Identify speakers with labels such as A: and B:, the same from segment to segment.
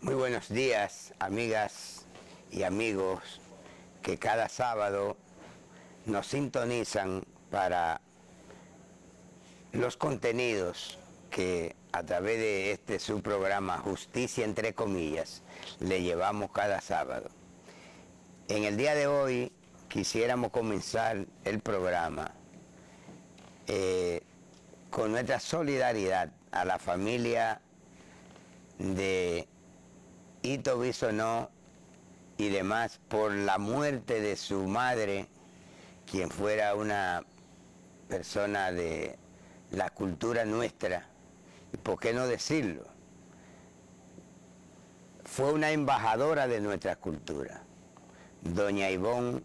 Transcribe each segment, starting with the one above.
A: Muy buenos días, amigas y amigos que cada sábado nos sintonizan para los contenidos que a través de este su programa Justicia entre comillas le llevamos cada sábado. En el día de hoy quisiéramos comenzar el programa con nuestra solidaridad a la familia de Ito Bisonó y demás por la muerte de su madre, quien fuera una persona de la cultura nuestra, y por qué no decirlo, fue una embajadora de nuestra cultura, doña Ivonne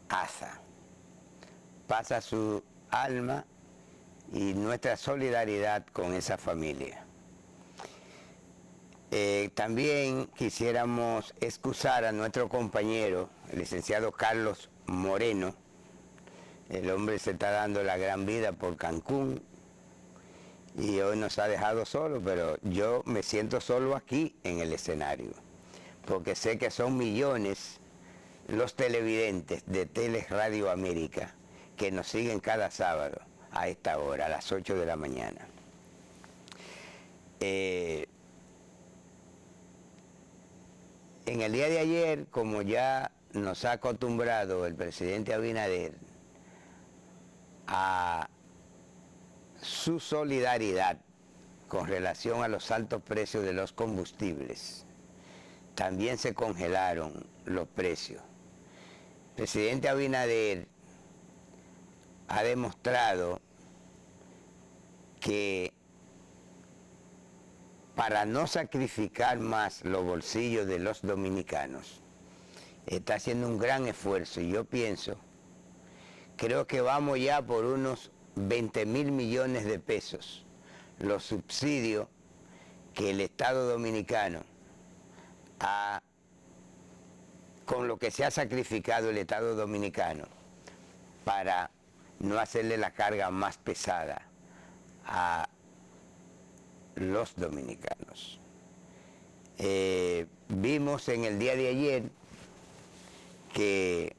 A: Aza. Pasa su alma y nuestra solidaridad con esa familia. También quisiéramos excusar a nuestro compañero, el licenciado Carlos Moreno. El hombre se está dando la gran vida por Cancún y hoy nos ha dejado solo, pero yo me siento solo aquí en el escenario, porque sé que son millones los televidentes de Teleradio América que nos siguen cada sábado a esta hora, a las 8 de la mañana. En el día de ayer, como ya nos ha acostumbrado el presidente Abinader a su solidaridad con relación a los altos precios de los combustibles, también se congelaron los precios. El presidente Abinader ha demostrado que para no sacrificar más los bolsillos de los dominicanos, está haciendo un gran esfuerzo y yo creo que vamos ya por unos 20.000 millones de pesos, los subsidios que el Estado Dominicano con lo que se ha sacrificado el Estado Dominicano para no hacerle la carga más pesada a los dominicanos. Vimos en el día de ayer que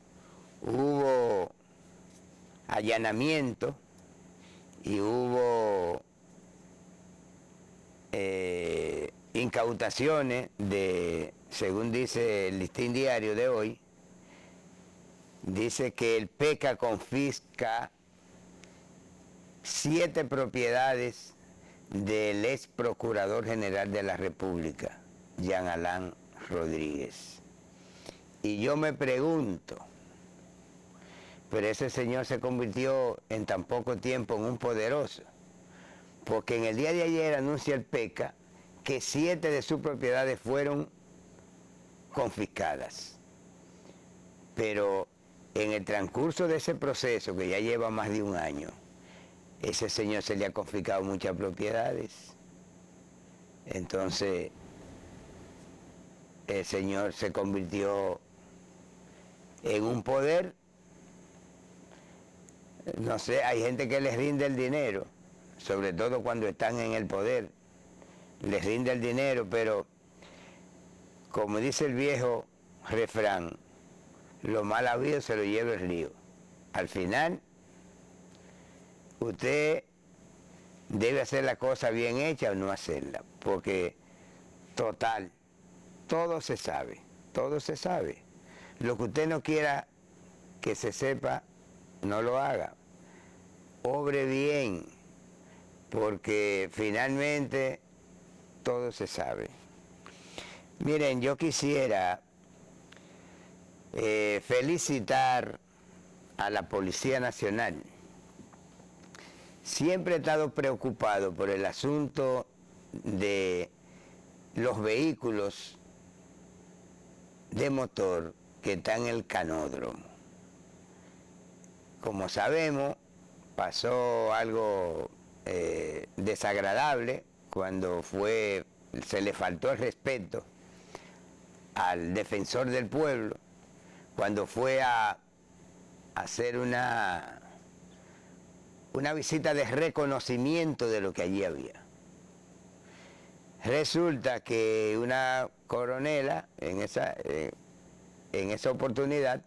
A: hubo allanamiento y hubo incautaciones de, según dice el Listín Diario de hoy, dice que el PECA confisca 7 propiedades del ex Procurador General de la República, Jean Alain Rodríguez. Y yo me pregunto, pero ese señor se convirtió en tan poco tiempo en un poderoso, porque en el día de ayer anuncia el PECA que 7 de sus propiedades fueron confiscadas. Pero en el transcurso de ese proceso, que ya lleva más de un año, ese señor se le ha confiscado muchas propiedades. Entonces, el señor se convirtió en un poder. No sé, hay gente que les rinde el dinero, sobre todo cuando están en el poder, les rinde el dinero, pero como dice el viejo refrán, lo mal habido se lo lleva el río. Al final, usted debe hacer la cosa bien hecha o no hacerla, porque total, todo se sabe, todo se sabe. Lo que usted no quiera que se sepa, no lo haga. Obre bien, porque finalmente todo se sabe. Miren, yo quisiera felicitar a la Policía Nacional. Siempre he estado preocupado por el asunto de los vehículos de motor que están en el canódromo. Como sabemos, pasó algo desagradable cuando se le faltó el respeto al defensor del pueblo, cuando fue a hacer una visita de reconocimiento de lo que allí había. Resulta que una coronela en esa oportunidad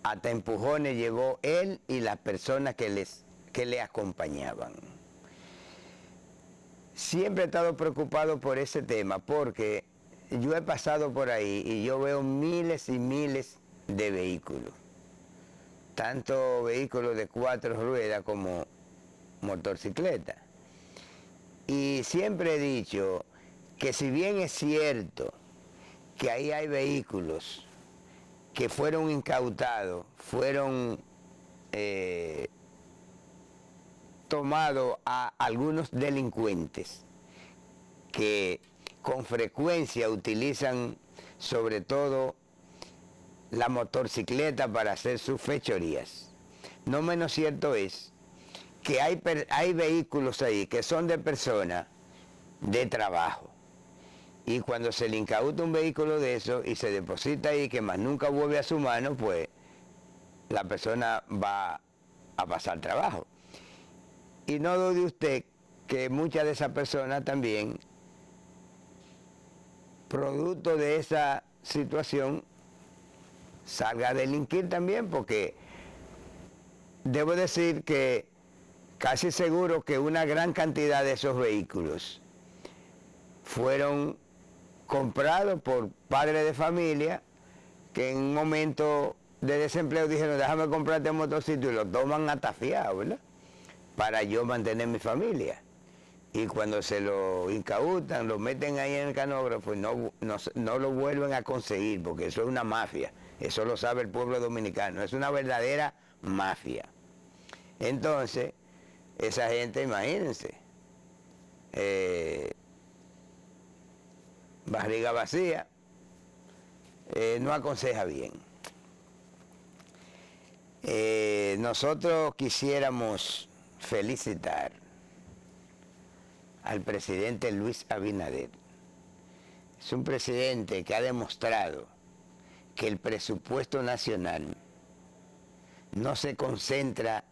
A: hasta empujones llevó él y las personas que le acompañaban. Siempre he estado preocupado por ese tema porque yo he pasado por ahí y yo veo miles y miles de vehículos, tanto vehículos de 4 ruedas como motocicletas. Y siempre he dicho que si bien es cierto que ahí hay vehículos que fueron incautados, fueron tomados a algunos delincuentes que con frecuencia utilizan sobre todo la motocicleta para hacer sus fechorías. No menos cierto es que hay vehículos ahí que son de personas de trabajo. Y cuando se le incauta un vehículo de eso y se deposita ahí, que más nunca vuelve a su mano, pues la persona va a pasar trabajo. Y no dude usted que muchas de esas personas también, producto de esa situación, salga a delinquir también, porque debo decir que casi seguro que una gran cantidad de esos vehículos fueron comprados por padres de familia que en un momento de desempleo dijeron, déjame comprarte un motociclo, y lo toman atafiado, ¿verdad?, para yo mantener mi familia. Y cuando se lo incautan, lo meten ahí en el canógrafo y no lo vuelven a conseguir, porque eso es una mafia. Eso lo sabe el pueblo dominicano. Es una verdadera mafia. Entonces, esa gente, imagínense, barriga vacía, no aconseja bien. Nosotros quisiéramos felicitar al presidente Luis Abinader. Es un presidente que ha demostrado que el presupuesto nacional no se concentra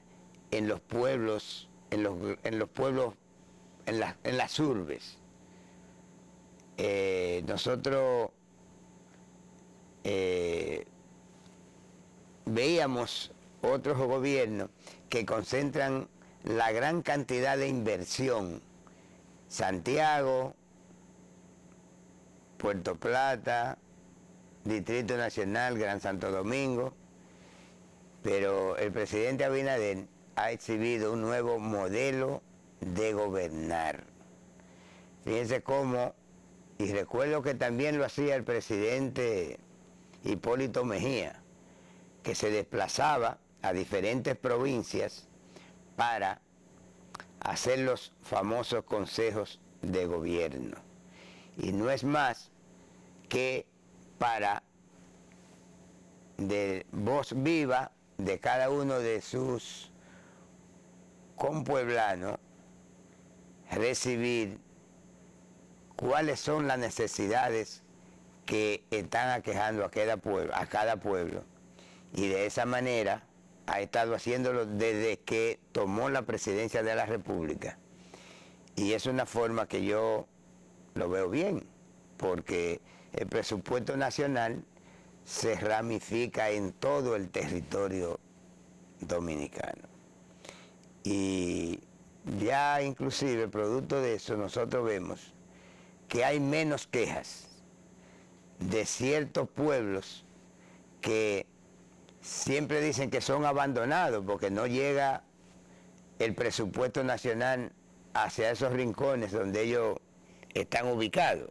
A: en los pueblos, en las urbes. Nosotros veíamos otros gobiernos que concentran la gran cantidad de inversión. Santiago, Puerto Plata, Distrito Nacional, Gran Santo Domingo, pero el presidente Abinader ha exhibido un nuevo modelo de gobernar. Fíjense cómo, y recuerdo que también lo hacía el presidente Hipólito Mejía, que se desplazaba a diferentes provincias para hacer los famosos consejos de gobierno. Y no es más que para de voz viva de cada uno de sus compueblanos recibir cuáles son las necesidades que están aquejando a cada pueblo. Y de esa manera ha estado haciéndolo desde que tomó la presidencia de la República. Y es una forma que yo lo veo bien, porque el presupuesto nacional se ramifica en todo el territorio dominicano. Y ya inclusive, producto de eso, nosotros vemos que hay menos quejas de ciertos pueblos que siempre dicen que son abandonados porque no llega el presupuesto nacional hacia esos rincones donde ellos están ubicados.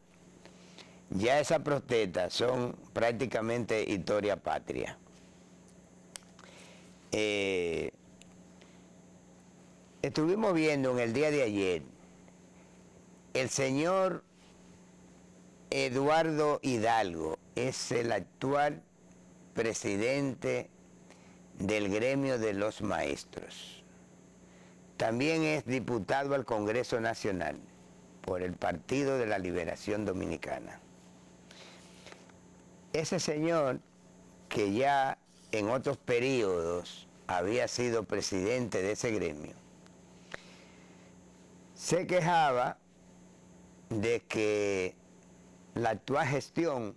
A: Ya esas protestas son prácticamente historia patria. Estuvimos viendo en el día de ayer el señor Eduardo Hidalgo, es el actual presidente del gremio de los maestros. También es diputado al Congreso Nacional por el Partido de la Liberación Dominicana. Ese señor, que ya en otros periodos había sido presidente de ese gremio, se quejaba de que la actual gestión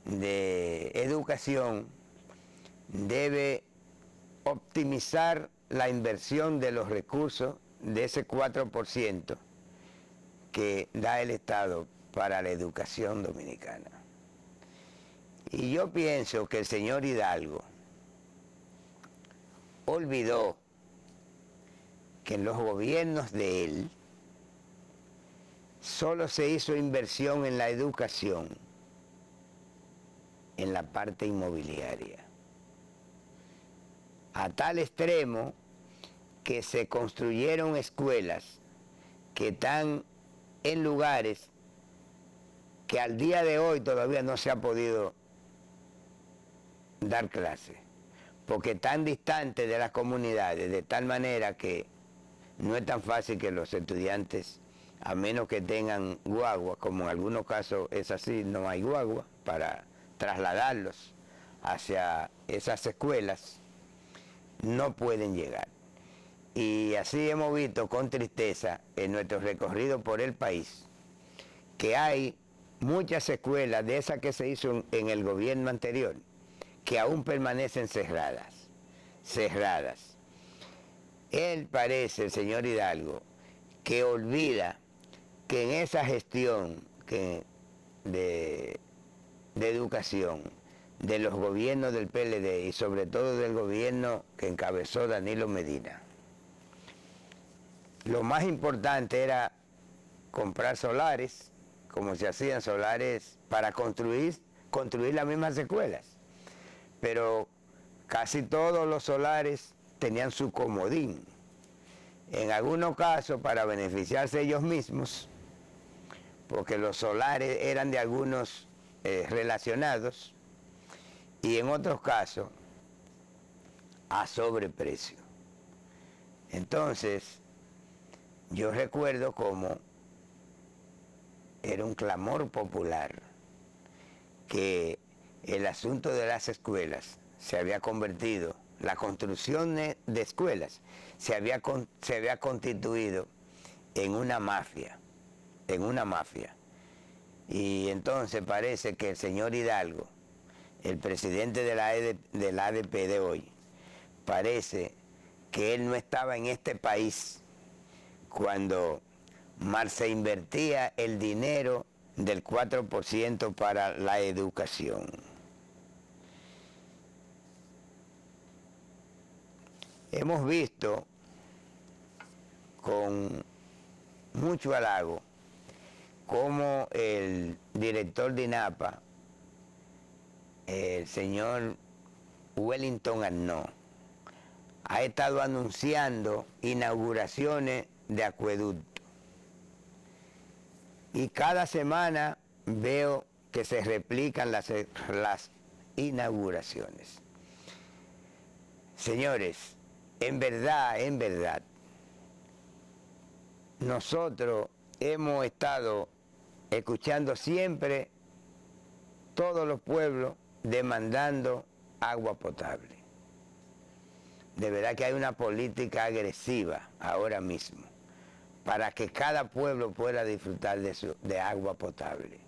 A: de educación debe optimizar la inversión de los recursos de ese 4% que da el Estado para la educación dominicana. Y yo pienso que el señor Hidalgo olvidó que en los gobiernos de él solo se hizo inversión en la educación, en la parte inmobiliaria, a tal extremo que se construyeron escuelas que están en lugares que al día de hoy todavía no se ha podido dar clase, porque están distantes de las comunidades, de tal manera que no es tan fácil que los estudiantes, a menos que tengan guagua, como en algunos casos es así, no hay guagua para trasladarlos hacia esas escuelas, no pueden llegar. Y así hemos visto con tristeza en nuestro recorrido por el país que hay muchas escuelas de esas que se hizo en el gobierno anterior que aún permanecen cerradas. Él parece, el señor Hidalgo, que olvida que en esa gestión de educación de los gobiernos del PLD y sobre todo del gobierno que encabezó Danilo Medina, lo más importante era comprar solares, como se hacían solares para construir las mismas escuelas. Pero casi todos los solares tenían su comodín. En algunos casos para beneficiarse ellos mismos, porque los solares eran de algunos relacionados, y en otros casos a sobreprecio. Entonces, yo recuerdo cómo era un clamor popular que el asunto de las escuelas se había convertido, la construcción de escuelas se había constituido en una mafia. Y entonces parece que el señor Hidalgo, el presidente de la ADP de hoy, parece que él no estaba en este país cuando se invertía el dinero del 4% para la educación. Hemos visto con mucho halago cómo el director de INAPA, el señor Wellington Arnaud, ha estado anunciando inauguraciones de acueductos. Y cada semana veo que se replican las inauguraciones. Señores, en verdad, nosotros hemos estado escuchando siempre todos los pueblos demandando agua potable. De verdad que hay una política agresiva ahora mismo para que cada pueblo pueda disfrutar de agua potable.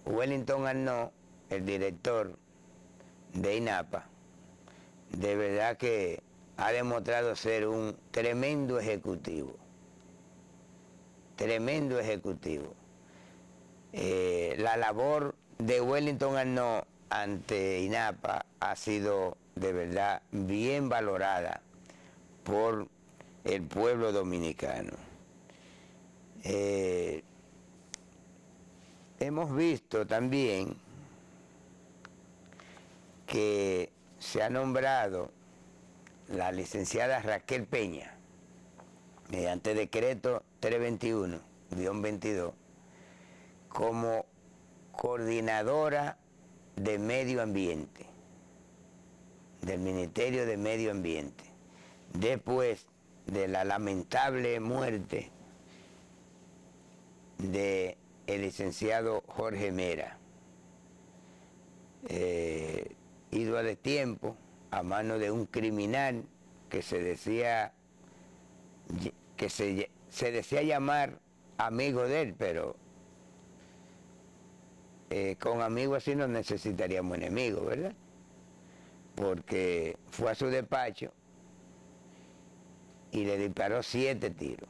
A: Wellington Arnaud, el director de INAPA, de verdad que ha demostrado ser un tremendo ejecutivo. La labor de Wellington Arnaud ante INAPA ha sido de verdad bien valorada por el pueblo dominicano. Hemos visto también que se ha nombrado la licenciada Raquel Peña, mediante decreto 321-22, como coordinadora de medio ambiente, del Ministerio de Medio Ambiente, después de la lamentable muerte del licenciado Jorge Mera, ido a destiempo a mano de un criminal que se decía que se se decía llamar amigo de él, pero con amigos así no necesitaríamos enemigos, ¿verdad? Porque fue a su despacho y le disparó 7 tiros.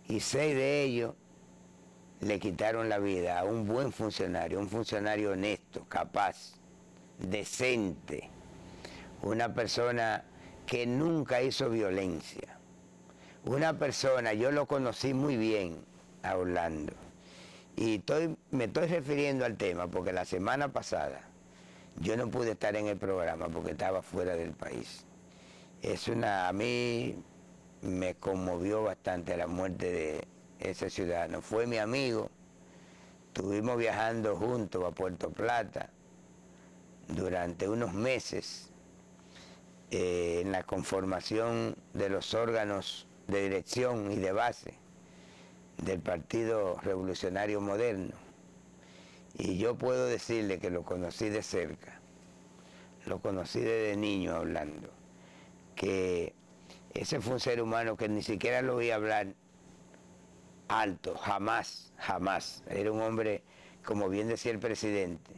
A: Y 6 de ellos le quitaron la vida a un buen funcionario, un funcionario honesto, capaz, decente, una persona que nunca hizo violencia. Una persona, yo lo conocí muy bien a Orlando, y me estoy refiriendo al tema porque la semana pasada yo no pude estar en el programa porque estaba fuera del país. A mí me conmovió bastante la muerte de ese ciudadano. Fue mi amigo, estuvimos viajando juntos a Puerto Plata durante unos meses en la conformación de los órganos de dirección y de base del Partido Revolucionario Moderno. Y yo puedo decirle que lo conocí de cerca, lo conocí desde niño hablando, que ese fue un ser humano que ni siquiera lo oí hablar alto, jamás, jamás. Era un hombre, como bien decía el presidente,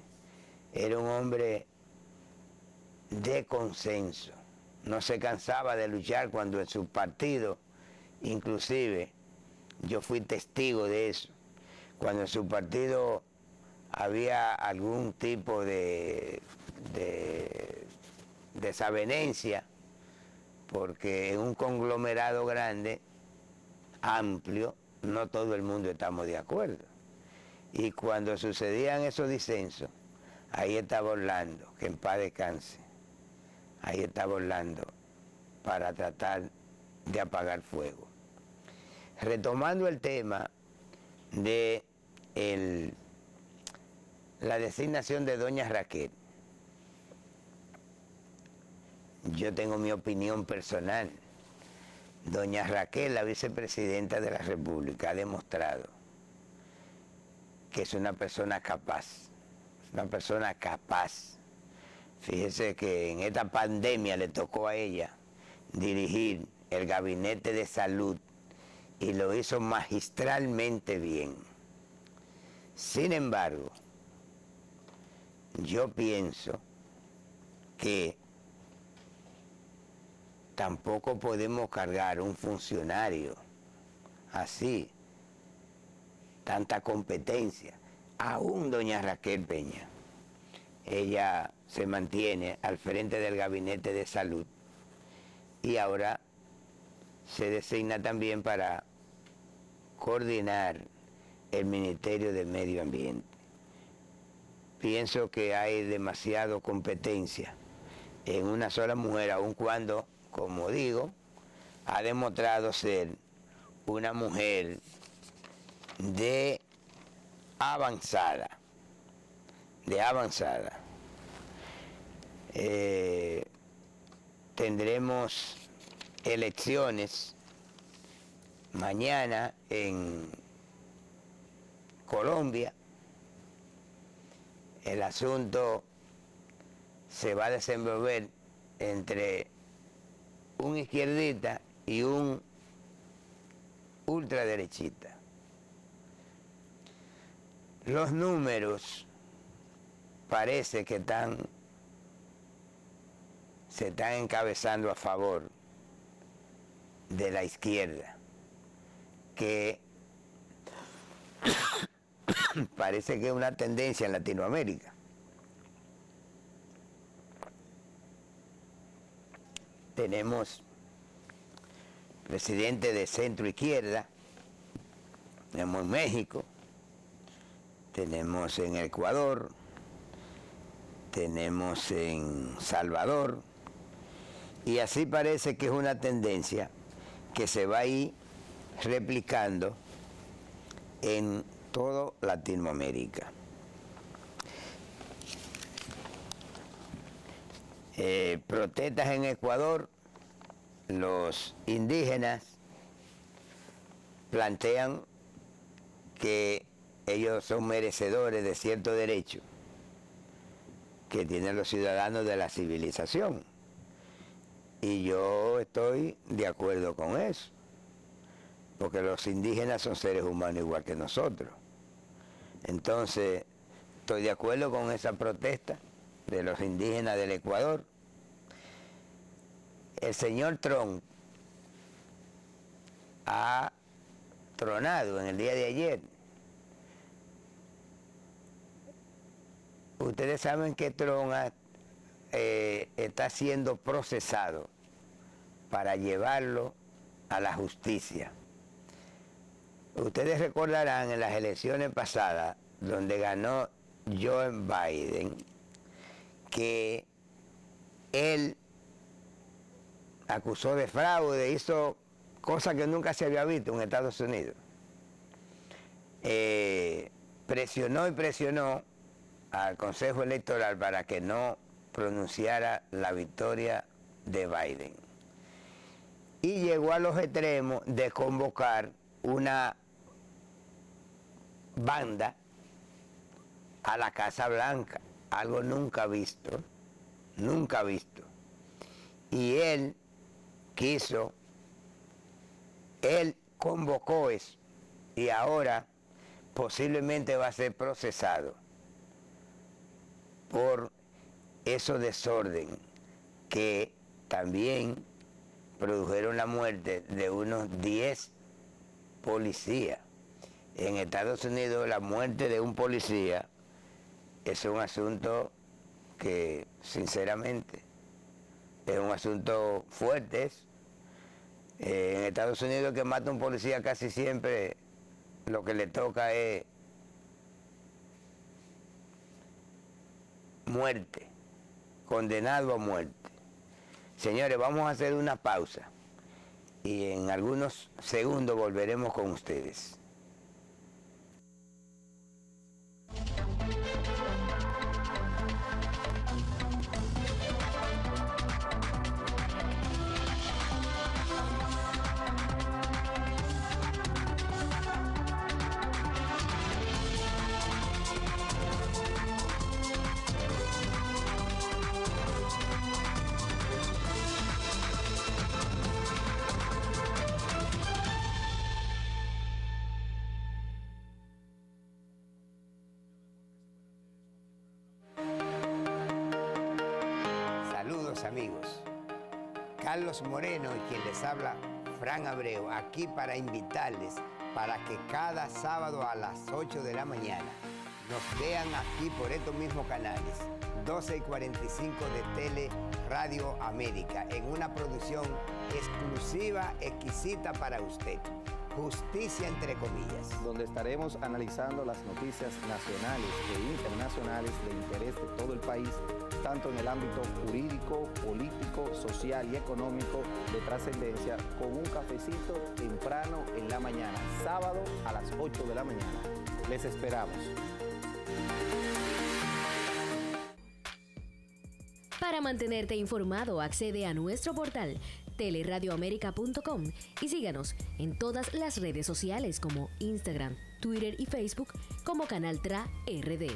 A: era un hombre de consenso. No se cansaba de luchar cuando en su partido, inclusive, yo fui testigo de eso, cuando en su partido había algún tipo de desavenencia, porque en un conglomerado grande, amplio, no todo el mundo estamos de acuerdo. Y cuando sucedían esos disensos, ahí estaba Orlando, que en paz descanse. Ahí estaba Orlando para tratar de apagar fuego. Retomando el tema de la designación de doña Raquel, yo tengo mi opinión personal. Doña Raquel, la vicepresidenta de la República, ha demostrado que es una persona capaz, una persona capaz. Fíjese que en esta pandemia le tocó a ella dirigir el gabinete de salud y lo hizo magistralmente bien. Sin embargo, yo pienso que tampoco podemos cargar un funcionario así, tanta competencia. Aún doña Raquel Peña, ella se mantiene al frente del gabinete de salud y ahora se designa también para coordinar el Ministerio de Medio Ambiente. Pienso que hay demasiada competencia en una sola mujer, aun cuando, como digo, ha demostrado ser una mujer de avanzada. Tendremos elecciones mañana en Colombia. El asunto se va a desenvolver entre un izquierdita y un ultraderechista. Los números parece que se están encabezando a favor de la izquierda, que parece que es una tendencia en Latinoamérica. Tenemos presidente de centro izquierda, tenemos en México, tenemos en Ecuador, tenemos en Salvador, y así parece que es una tendencia que se va a ir replicando en toda Latinoamérica. Protestas en Ecuador, los indígenas plantean que ellos son merecedores de cierto derecho que tienen los ciudadanos de la civilización. Y yo estoy de acuerdo con eso. porque los indígenas son seres humanos igual que nosotros. Entonces, estoy de acuerdo con esa protesta de los indígenas del Ecuador. El señor Trump ha tronado en el día de ayer. Ustedes saben que Trump está siendo procesado para llevarlo a la justicia. Ustedes recordarán en las elecciones pasadas, donde ganó Joe Biden, que él acusó de fraude, hizo cosas que nunca se había visto en Estados Unidos. Presionó y presionó al Consejo Electoral para que no pronunciara la victoria de Biden. Y llegó a los extremos de convocar una banda a la Casa Blanca, algo nunca visto, nunca visto. Y él convocó eso, y ahora posiblemente va a ser procesado por esos desorden que también produjeron la muerte de unos 10 policías. En Estados Unidos la muerte de un policía es un asunto que, sinceramente, es un asunto fuerte. En Estados Unidos, que mata a un policía casi siempre lo que le toca es muerte, condenado a muerte. Señores, vamos a hacer una pausa y en algunos segundos volveremos con ustedes. Saludos amigos, Carlos Moreno y quien les habla, Fran Abreu, aquí para invitarles para que cada sábado a las 8 de la mañana nos vean aquí por estos mismos canales, 12 y 45 de Tele Radio América, en una producción exclusiva, exquisita para usted. Justicia entre comillas.
B: Donde estaremos analizando las noticias nacionales e internacionales de interés de todo el país, tanto en el ámbito jurídico, político, social y económico de trascendencia, con un cafecito temprano en la mañana, sábado a las 8 de la mañana. Les esperamos.
C: Para mantenerte informado, accede a nuestro portal teleradioamerica.com y síganos en todas las redes sociales como Instagram, Twitter y Facebook como Canal TRA RD.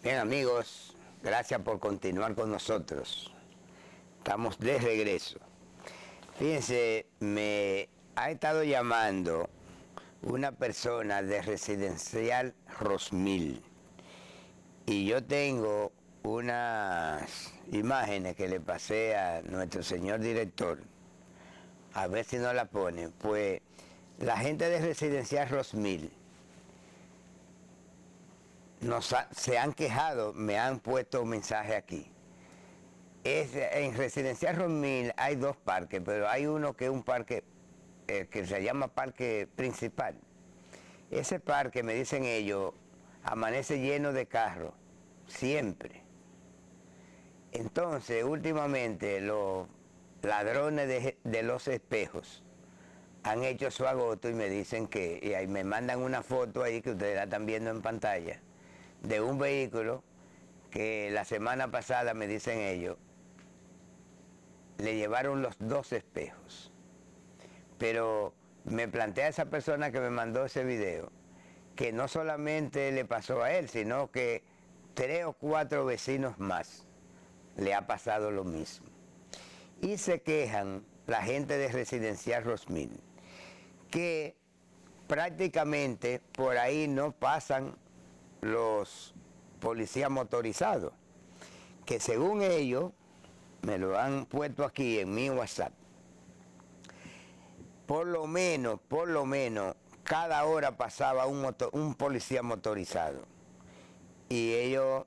A: Bien amigos, gracias por continuar con nosotros. Estamos de regreso. Fíjense, me ha estado llamando una persona de Residencial Rosmil y yo tengo unas imágenes que le pasé a nuestro señor director, a ver si no la pone. Pues la gente de Residencial Rosmil se han quejado, me han puesto un mensaje aquí. En Residencial Rosmil hay dos parques, pero hay uno que es un parque que se llama Parque Principal. Ese parque, me dicen ellos, amanece lleno de carros, siempre. Entonces, últimamente, los ladrones de los espejos han hecho su agosto y me dicen que, y ahí me mandan una foto ahí que ustedes la están viendo en pantalla, de un vehículo que la semana pasada, me dicen ellos, le llevaron los 2 espejos. Pero me plantea esa persona que me mandó ese video, que no solamente le pasó a él, sino que 3 o 4 vecinos más le ha pasado lo mismo. Y se quejan la gente de Residencial Rosmil, que prácticamente por ahí no pasan los policías motorizados, que según ellos, me lo han puesto aquí en mi WhatsApp, por lo menos, cada hora pasaba un policía motorizado. Y ellos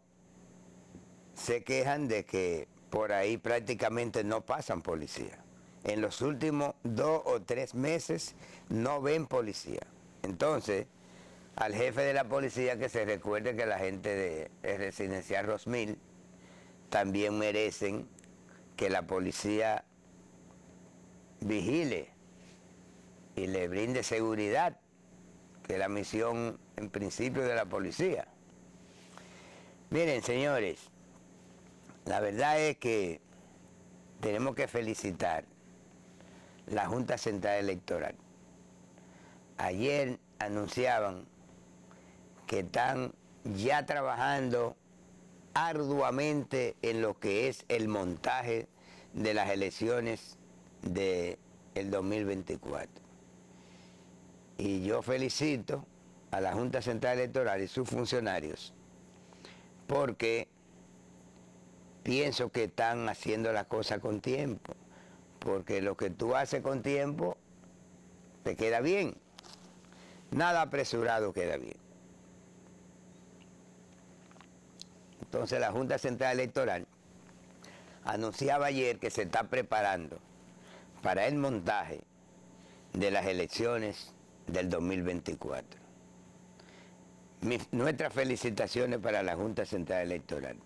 A: se quejan de que por ahí prácticamente no pasan policía. En los últimos 2 o 3 meses no ven policía. Entonces, al jefe de la policía que se recuerde que la gente de Residencial Rosmil también merecen que la policía vigile y le brinde seguridad, que es la misión en principio de la policía. Miren, señores, la verdad es que tenemos que felicitar la Junta Central Electoral. Ayer anunciaban que están ya trabajando arduamente en lo que es el montaje de las elecciones del 2024. Y yo felicito a la Junta Central Electoral y sus funcionarios, porque pienso que están haciendo las cosas con tiempo, porque lo que tú haces con tiempo te queda bien. Nada apresurado queda bien. Entonces la Junta Central Electoral anunciaba ayer que se está preparando para el montaje de las elecciones del 2024. Nuestras felicitaciones para la Junta Central Electoral.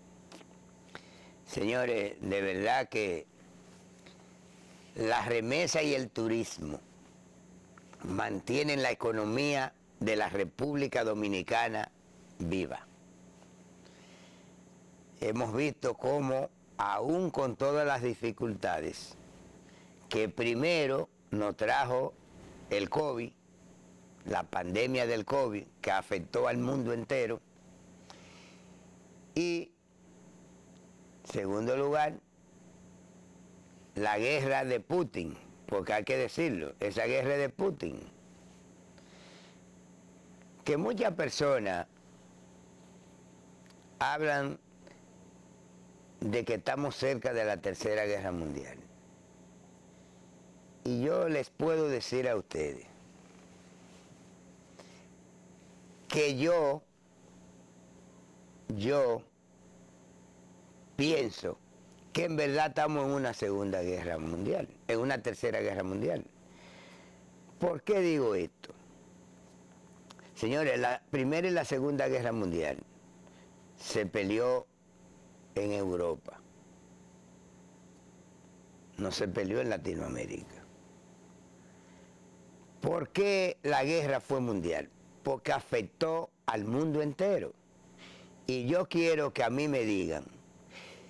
A: Señores, de verdad que la remesa y el turismo mantienen la economía de la República Dominicana viva. Hemos visto cómo, aún con todas las dificultades que primero nos trajo el COVID, la pandemia del COVID que afectó al mundo entero, y segundo lugar, la guerra de Putin, porque hay que decirlo, esa guerra de Putin, que muchas personas hablan de que estamos cerca de la Tercera Guerra Mundial. Y yo les puedo decir a ustedes que yo pienso que en verdad estamos en una Segunda Guerra Mundial, en una Tercera Guerra Mundial. ¿Por qué digo esto? Señores, la Primera y la Segunda Guerra Mundial se peleó en Europa, no se peleó en Latinoamérica. ¿Por qué la guerra fue mundial? Porque afectó al mundo entero. Y yo quiero que a mí me digan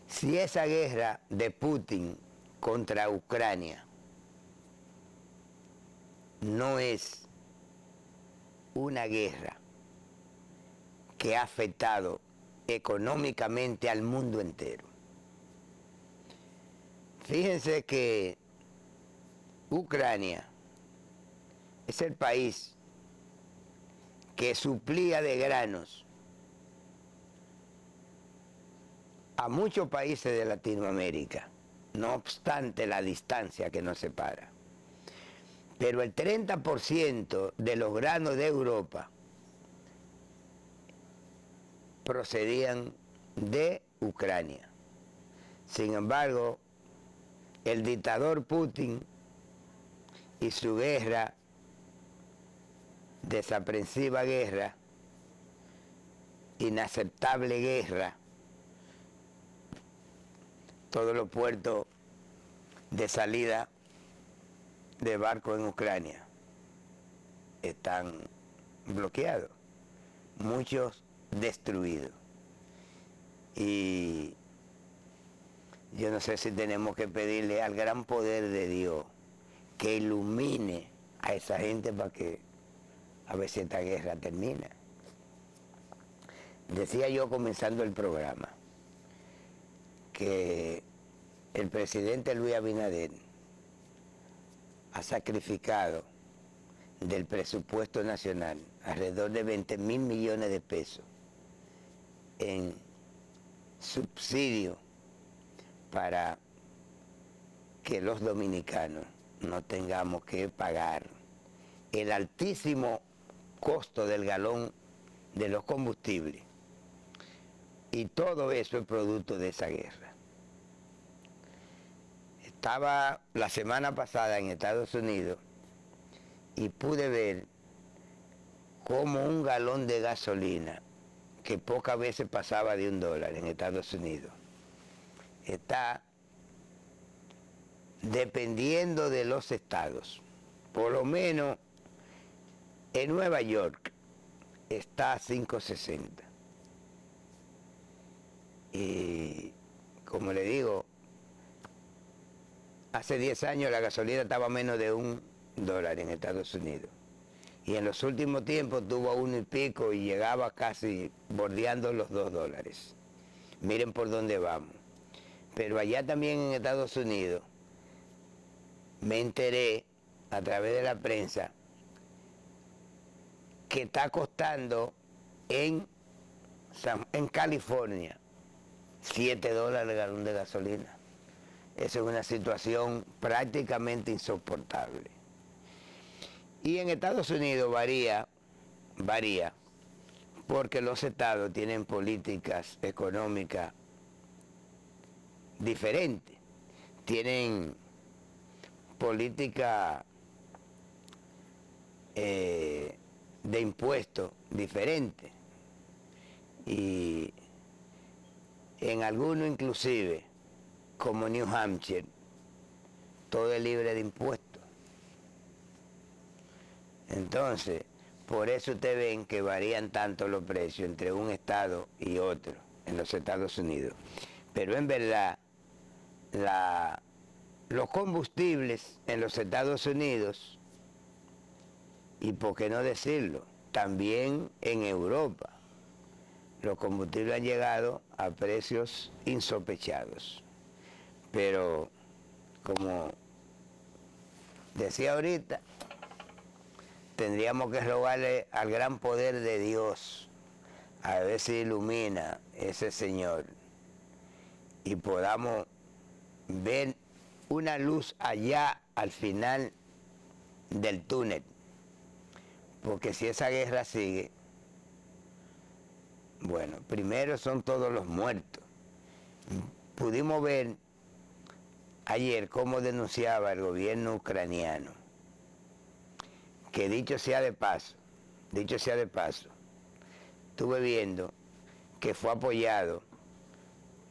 A: si esa guerra de Putin contra Ucrania no es una guerra que ha afectado económicamente al mundo entero. Fíjense que Ucrania es el país que suplía de granos a muchos países de Latinoamérica, no obstante la distancia que nos separa. Pero el 30% de los granos de Europa procedían de Ucrania. Sin embargo, el dictador Putin y su guerra, desaprensiva guerra, inaceptable guerra, todos los puertos de salida de barcos en Ucrania están bloqueados, muchos destruidos. Y yo no sé si tenemos que pedirle al gran poder de Dios que ilumine a esa gente para que a ver si esta guerra termina. Decía yo comenzando el programa que el presidente Luis Abinader ha sacrificado del presupuesto nacional alrededor de 20.000 millones de pesos en subsidio para que los dominicanos no tengamos que pagar el altísimo costo del galón de los combustibles. Y todo eso es producto de esa guerra. Estaba la semana pasada en Estados Unidos y pude ver cómo un galón de gasolina, que pocas veces pasaba de $1 en Estados Unidos, está, dependiendo de los estados, por lo menos en Nueva York está a 5.60. Y como le digo, hace 10 años la gasolina estaba a menos de $1 en Estados Unidos. Y en los últimos tiempos tuvo a 1 y pico y llegaba casi bordeando los $2. Miren por dónde vamos. Pero allá también en Estados Unidos me enteré a través de la prensa que está costando en California $7 el galón de gasolina. Esa es una situación prácticamente insoportable. Y en Estados Unidos varía, porque los estados tienen políticas económicas diferentes. Tienen política de impuestos diferentes. Y en algunos inclusive, como New Hampshire, todo es libre de impuestos. Entonces, por eso ustedes ven que varían tanto los precios entre un estado y otro en los Estados Unidos. Pero en verdad, los combustibles en los Estados Unidos, y por qué no decirlo, también en Europa, los combustibles han llegado a precios insospechados. Pero, como decía ahorita, tendríamos que rogarle al gran poder de Dios a ver si ilumina ese Señor y podamos ver una luz allá al final del túnel. Porque si esa guerra sigue, bueno, primero son todos los muertos. Pudimos ver ayer cómo denunciaba el gobierno ucraniano, que dicho sea de paso, estuve viendo que fue apoyado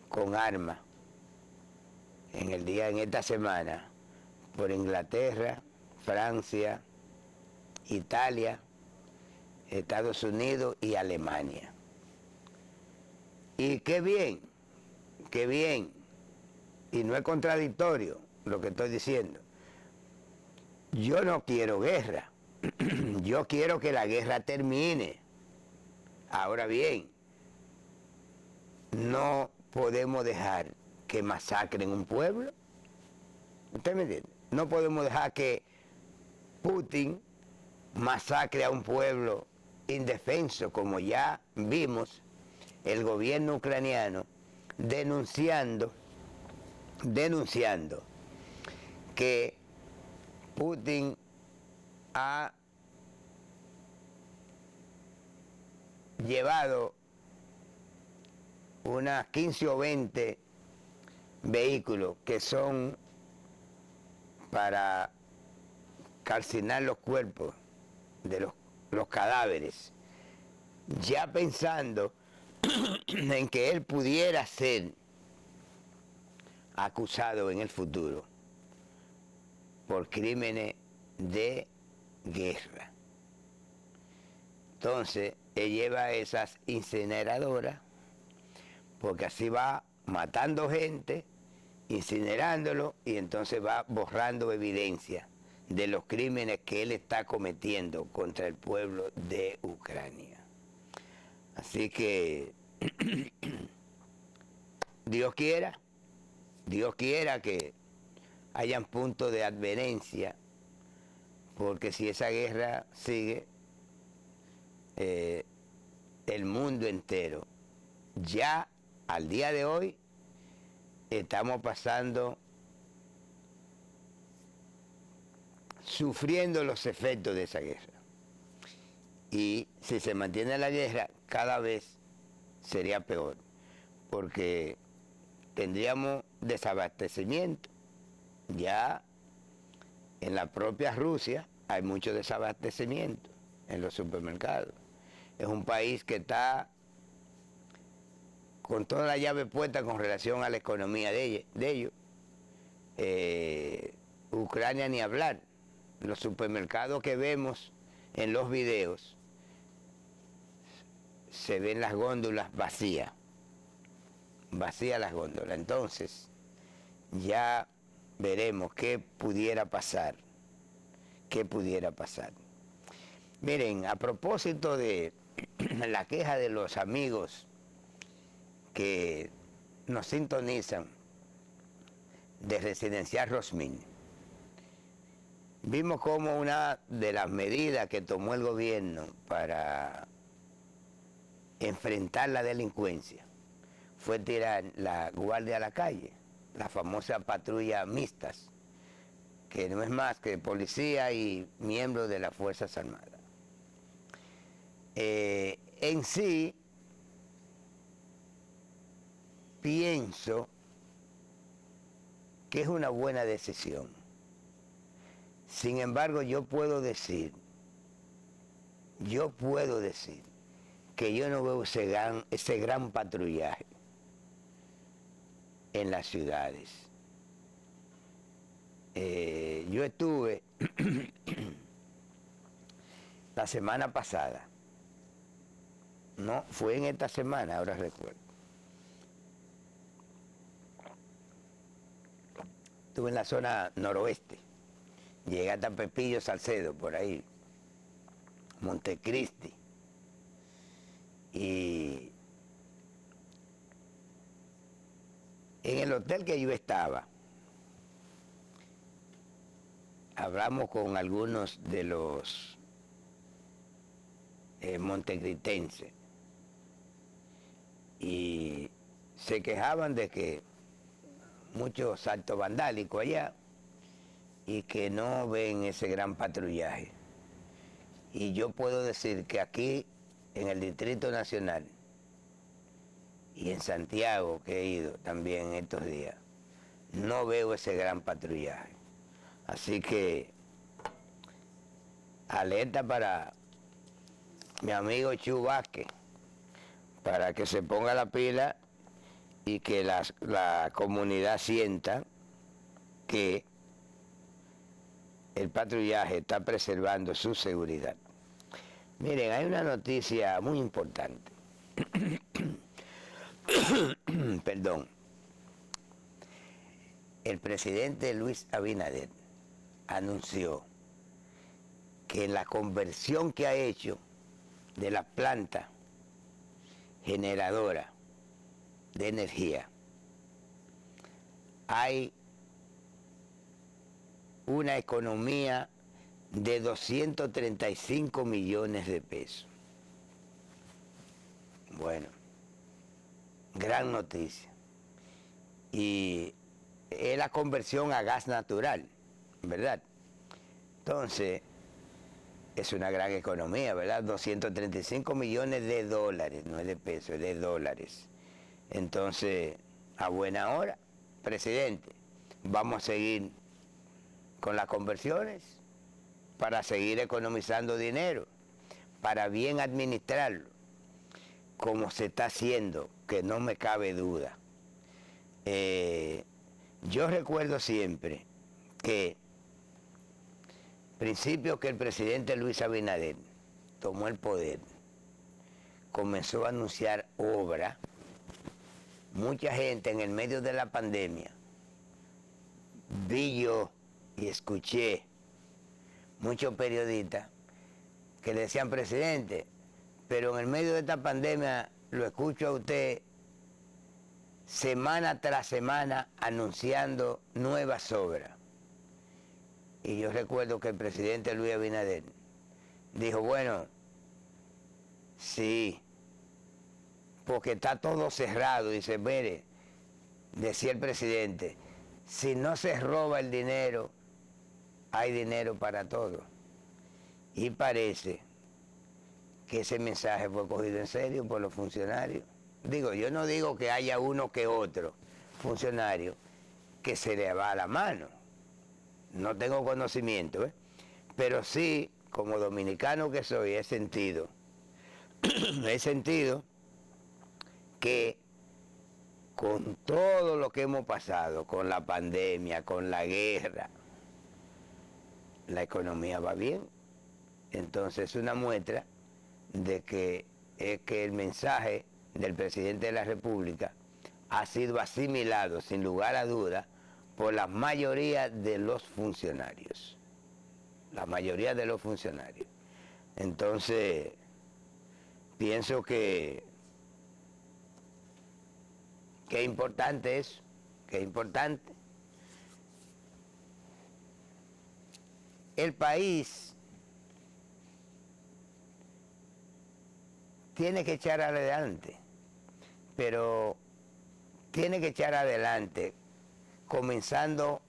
A: con armas en esta semana por Inglaterra, Francia, Italia, Estados Unidos y Alemania. Y qué bien, y no es contradictorio lo que estoy diciendo. Yo no quiero guerra, yo quiero que la guerra termine. Ahora bien, no podemos dejar que masacren un pueblo. ¿Usted me entiende? No podemos dejar que Putin masacre a un pueblo indefenso, como ya vimos el gobierno ucraniano denunciando que Putin ha llevado unas 15 o 20 vehículos que son para calcinar los cuerpos de los cadáveres, ya pensando en que él pudiera ser acusado en el futuro por crímenes de guerra. Entonces, él lleva esas incineradoras, porque así va matando gente, incinerándolo, y entonces va borrando evidencia de los crímenes que él está cometiendo contra el pueblo de Ucrania. Así que Dios quiera que hayan puntos de adverencia, porque si esa guerra sigue, el mundo entero, ya al día de hoy, estamos sufriendo los efectos de esa guerra. Y si se mantiene la guerra, cada vez sería peor, porque tendríamos desabastecimiento. Ya en la propia Rusia hay mucho desabastecimiento en los supermercados. Es un país que está con toda la llave puesta con relación a la economía de ellos. Ucrania ni hablar. Los supermercados que vemos en los videos, se ven las góndolas vacías las góndolas. Entonces, ya veremos qué pudiera pasar. Miren, a propósito de la queja de los amigos que nos sintonizan de Residencial Rosmin, vimos como una de las medidas que tomó el gobierno para enfrentar la delincuencia fue tirar la guardia a la calle, la famosa patrulla mixtas, que no es más que policía y miembros de las Fuerzas Armadas. En sí, pienso que es una buena decisión. Sin embargo, yo puedo decir que yo no veo ese gran patrullaje en las ciudades. Yo estuve la semana pasada, no, fue en esta semana, ahora recuerdo. Estuve en la zona noroeste, llegué hasta Pepillo Salcedo, por ahí, Montecristi, y en el hotel que yo estaba, hablamos con algunos de los montecritenses y se quejaban de que muchos actos vandálicos allá y que no ven ese gran patrullaje. Y yo puedo decir que aquí en el Distrito Nacional y en Santiago, que he ido también estos días, no veo ese gran patrullaje. Así que alerta para mi amigo Chu Vázquez, para que se ponga la pila y que la comunidad sienta que el patrullaje está preservando su seguridad. Miren, hay una noticia muy importante. Perdón. El presidente Luis Abinader anunció que en la conversión que ha hecho de la planta generadora de energía hay una economía de 235 millones de pesos. Bueno, gran noticia. Y es la conversión a gas natural, ¿verdad? Entonces, es una gran economía, ¿verdad? 235 millones de dólares, no es de pesos, es de dólares. Entonces, a buena hora, presidente, vamos a seguir con las conversiones para seguir economizando dinero, para bien administrarlo, como se está haciendo, que no me cabe duda. Yo recuerdo siempre que principio que el presidente Luis Abinader tomó el poder, comenzó a anunciar obras. Mucha gente en el medio de la pandemia, vi yo y escuché muchos periodistas que le decían, presidente, pero en el medio de esta pandemia lo escucho a usted semana tras semana anunciando nuevas obras. Y yo recuerdo que el presidente Luis Abinader dijo, bueno, sí, porque está todo cerrado. Dice, mire, decía el presidente, si no se roba el dinero, hay dinero para todo. Y parece que ese mensaje fue cogido en serio por los funcionarios. Digo, yo no digo que haya uno que otro funcionario que se le va la mano. No tengo conocimiento, pero sí, como dominicano que soy, he sentido que con todo lo que hemos pasado, con la pandemia, con la guerra, la economía va bien. Entonces es una muestra de que el mensaje del presidente de la República ha sido asimilado sin lugar a dudas por la mayoría de los funcionarios. La mayoría de los funcionarios. Entonces, pienso que importante eso, que es importante. El país tiene que echar adelante, pero tiene que echar adelante comenzando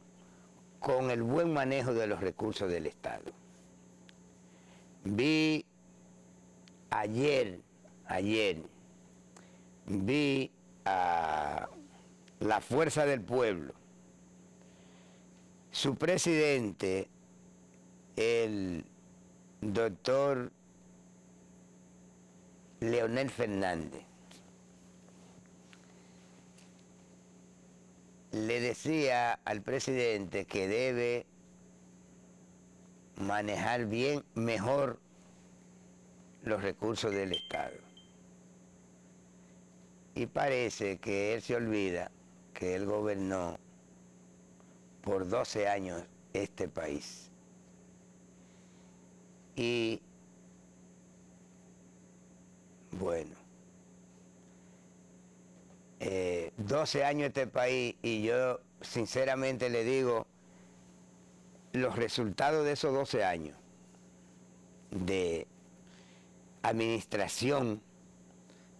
A: con el buen manejo de los recursos del Estado. Vi ayer, vi a la Fuerza del Pueblo, su presidente, el doctor Leonel Fernández, le decía al presidente que debe manejar bien, mejor los recursos del Estado. Y parece que él se olvida que él gobernó por 12 años este país. Y bueno, 12 años este país, y yo sinceramente le digo, los resultados de esos 12 años de administración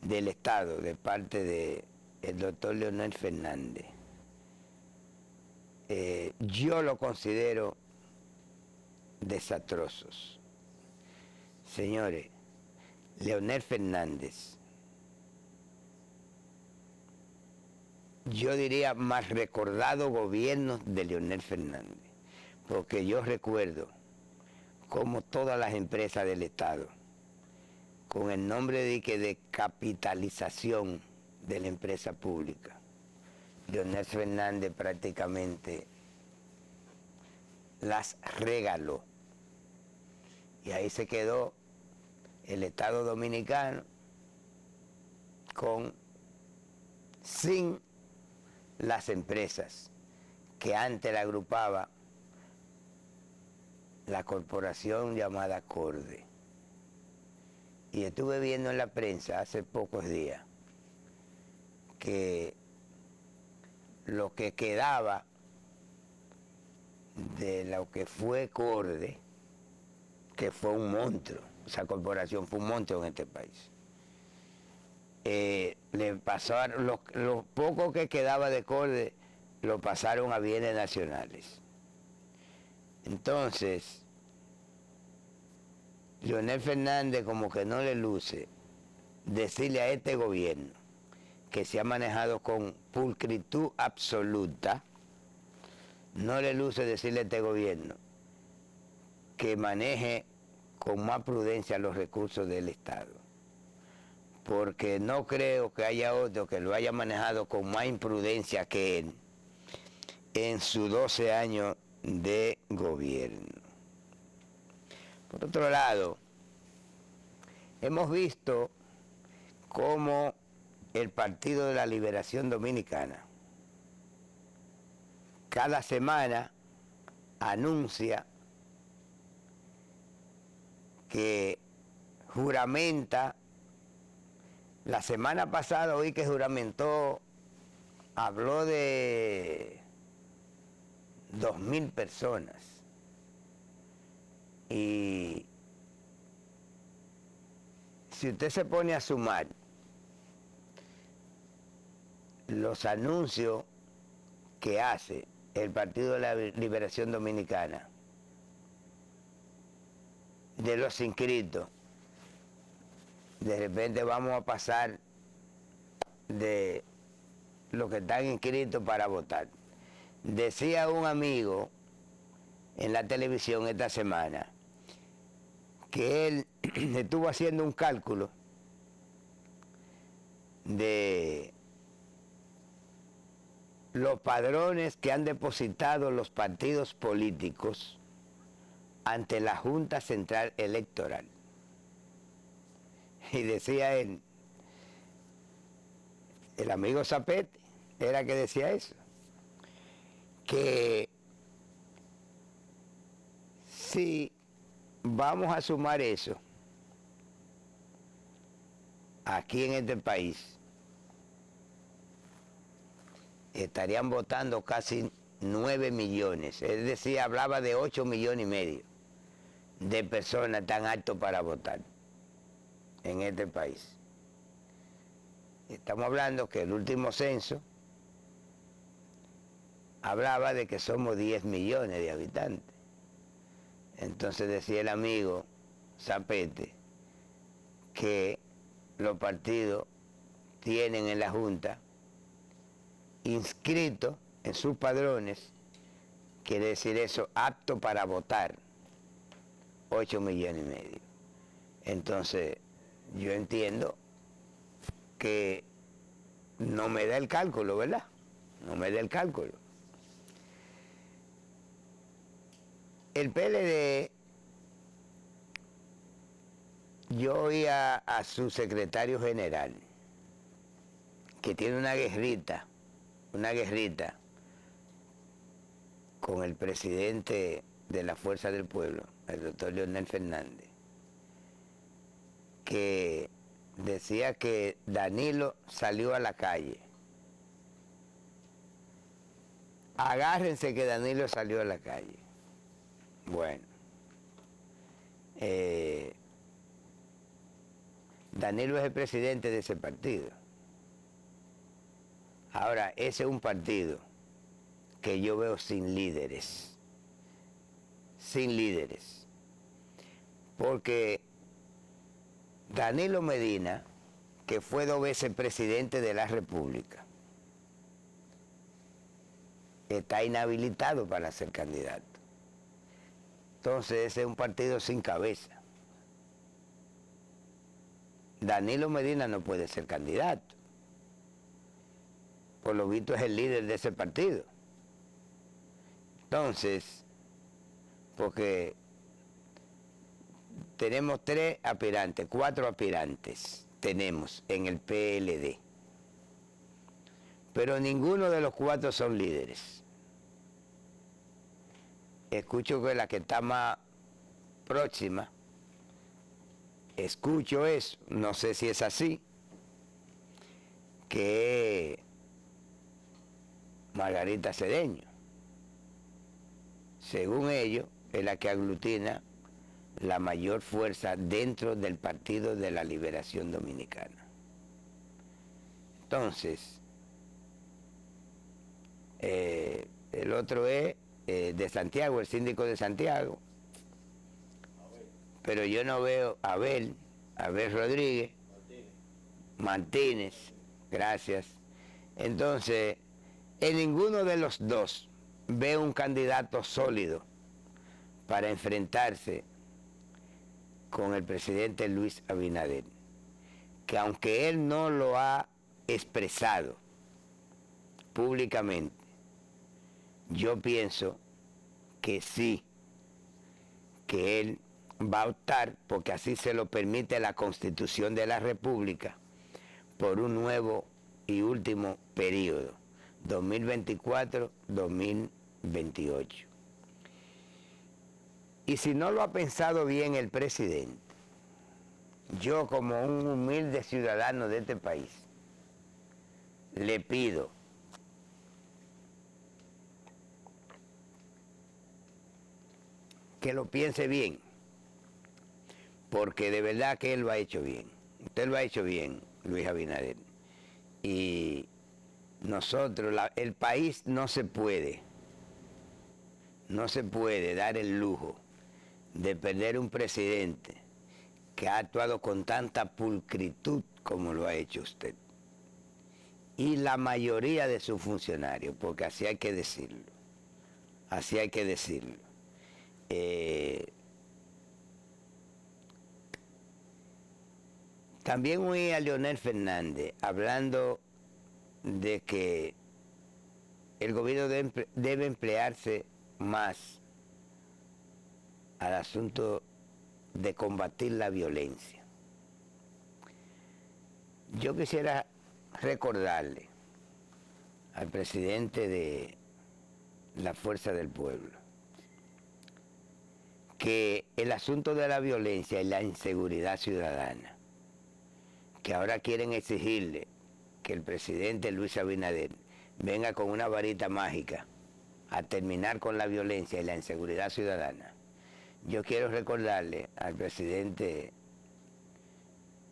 A: del Estado de parte del doctor Leonel Fernández, yo lo considero desastrosos. Señores, Leonel Fernández, yo diría más recordado gobierno de Leonel Fernández, porque yo recuerdo cómo todas las empresas del Estado, con el nombre de capitalización de la empresa pública, Leonel Fernández prácticamente las regaló. Y ahí se quedó el Estado Dominicano sin las empresas que antes la agrupaba la corporación llamada Corde. Y estuve viendo en la prensa hace pocos días que lo que quedaba de lo que fue Corde, que fue un monstruo, esa corporación fue un monstruo en este país, le pasaron, lo poco que quedaba de Corde lo pasaron a bienes nacionales. Entonces, Leonel Fernández como que no le luce decirle a este gobierno, que se ha manejado con pulcritud absoluta, no le luce decirle a este gobierno que maneje con más prudencia los recursos del Estado, porque no creo que haya otro que lo haya manejado con más imprudencia que él. en sus 12 años de gobierno. Por otro lado, hemos visto cómo el Partido de la Liberación Dominicana cada semana anuncia que juramenta. La semana pasada oí que juramentó, habló de 2.000 personas. Y si usted se pone a sumar los anuncios que hace el Partido de la Liberación Dominicana de los inscritos, de repente vamos a pasar de los que están inscritos para votar. Decía un amigo en la televisión esta semana que él estuvo haciendo un cálculo de los padrones que han depositado los partidos políticos ante la Junta Central Electoral. Y decía él, el amigo Zapete era que decía eso, que si vamos a sumar eso aquí en este país, estarían votando casi 9 millones, es decir, hablaba de 8 millones y medio de personas tan aptas para votar en este país. Estamos hablando que el último censo hablaba de que somos 10 millones de habitantes. Entonces decía el amigo Zapete que los partidos tienen en la Junta inscritos en sus padrones, quiere decir eso, apto para votar, 8 millones y medio. Entonces, yo entiendo que no me da el cálculo, ¿verdad? No me da el cálculo. El PLD, yo oía a su secretario general, que tiene una guerrita con el presidente de la Fuerza del Pueblo, el doctor Leonel Fernández, que decía que Danilo salió a la calle. Agárrense que Danilo salió a la calle. Bueno, Danilo es el presidente de ese partido. Ahora, ese es un partido que yo veo sin líderes. Sin líderes. Porque Danilo Medina, que fue 2 veces presidente de la República, está inhabilitado para ser candidato. Entonces ese es un partido sin cabeza. Danilo Medina no puede ser candidato. Por lo visto es el líder de ese partido. Entonces, porque tenemos 3 aspirantes, 4 aspirantes tenemos en el PLD. Pero ninguno de los 4 son líderes. Escucho que la que está más próxima, escucho eso, no sé si es así, que es Margarita Cedeño. Según ellos, es la que aglutina la mayor fuerza dentro del Partido de la Liberación Dominicana. Entonces, el otro es de Santiago, el síndico de Santiago, pero yo no veo a Abel Rodríguez Martínez, gracias. Entonces, en ninguno de los dos veo un candidato sólido para enfrentarse con el presidente Luis Abinader, que aunque él no lo ha expresado públicamente, yo pienso que sí, que él va a optar, porque así se lo permite la Constitución de la República, por un nuevo y último periodo, 2024-2028. Y si no lo ha pensado bien el presidente, yo como un humilde ciudadano de este país, le pido que lo piense bien, porque de verdad que él lo ha hecho bien. Usted lo ha hecho bien, Luis Abinader. Y nosotros, el país no se puede dar el lujo de perder un presidente que ha actuado con tanta pulcritud como lo ha hecho usted. Y la mayoría de sus funcionarios, porque así hay que decirlo. Así hay que decirlo. También oí a Leonel Fernández hablando de que el gobierno debe emplearse más al asunto de combatir la violencia. Yo quisiera recordarle al presidente de la Fuerza del Pueblo que el asunto de la violencia y la inseguridad ciudadana, que ahora quieren exigirle que el presidente Luis Abinader venga con una varita mágica a terminar con la violencia y la inseguridad ciudadana, yo quiero recordarle al presidente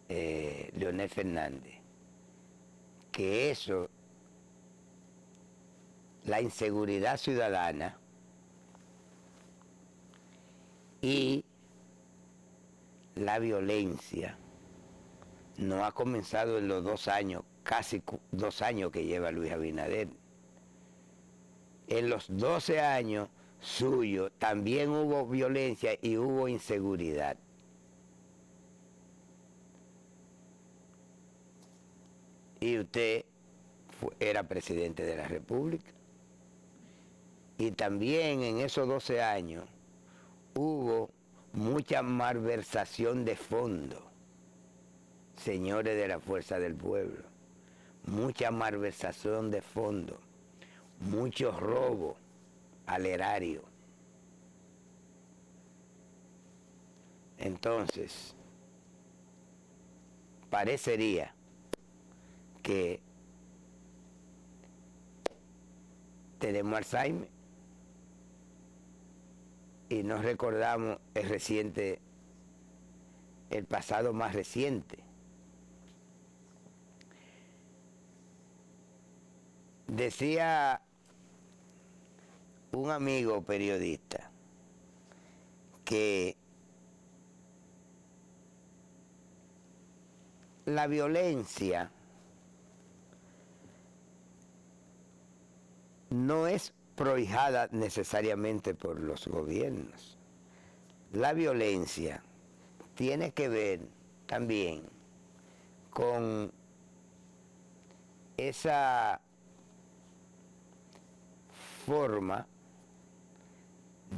A: Leonel Fernández que eso, la inseguridad ciudadana y la violencia, no ha comenzado en los 2 años, casi 2 años que lleva Luis Abinader. En los 12 años suyos también hubo violencia y hubo inseguridad. Y usted era presidente de la República. Y también en esos 12 años hubo mucha malversación de fondos, señores de la Fuerza del Pueblo. Mucha malversación de fondos, mucho robo al erario. Entonces, parecería que tenemos Alzheimer y no recordamos el pasado más reciente. Decía un amigo periodista que la violencia no es prohijada necesariamente por los gobiernos. La violencia tiene que ver también con esa forma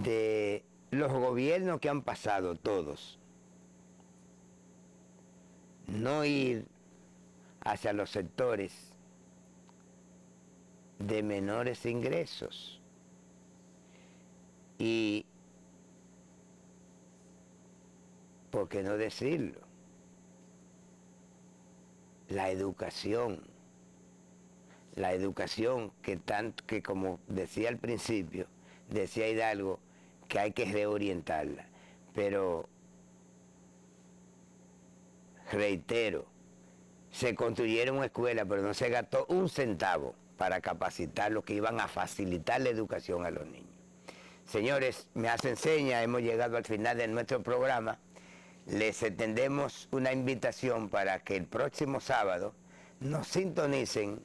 A: de los gobiernos que han pasado todos, no ir hacia los sectores de menores ingresos y, ¿por qué no decirlo?, la educación que como decía al principio, decía Hidalgo, que hay que reorientarla, pero reitero, se construyeron escuelas, pero no se gastó un centavo para capacitar los que iban a facilitar la educación a los niños. Señores, me hacen señas, hemos llegado al final de nuestro programa. Les extendemos una invitación para que el próximo sábado nos sintonicen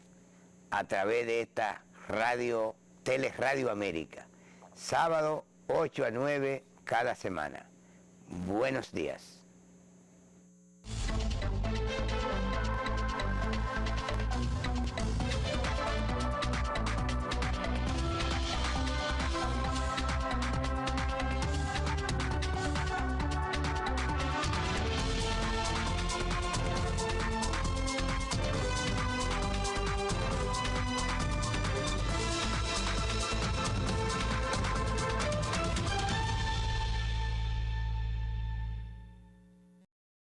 A: a través de esta radio, Teleradio América, sábado 8 a 9 cada semana. Buenos días.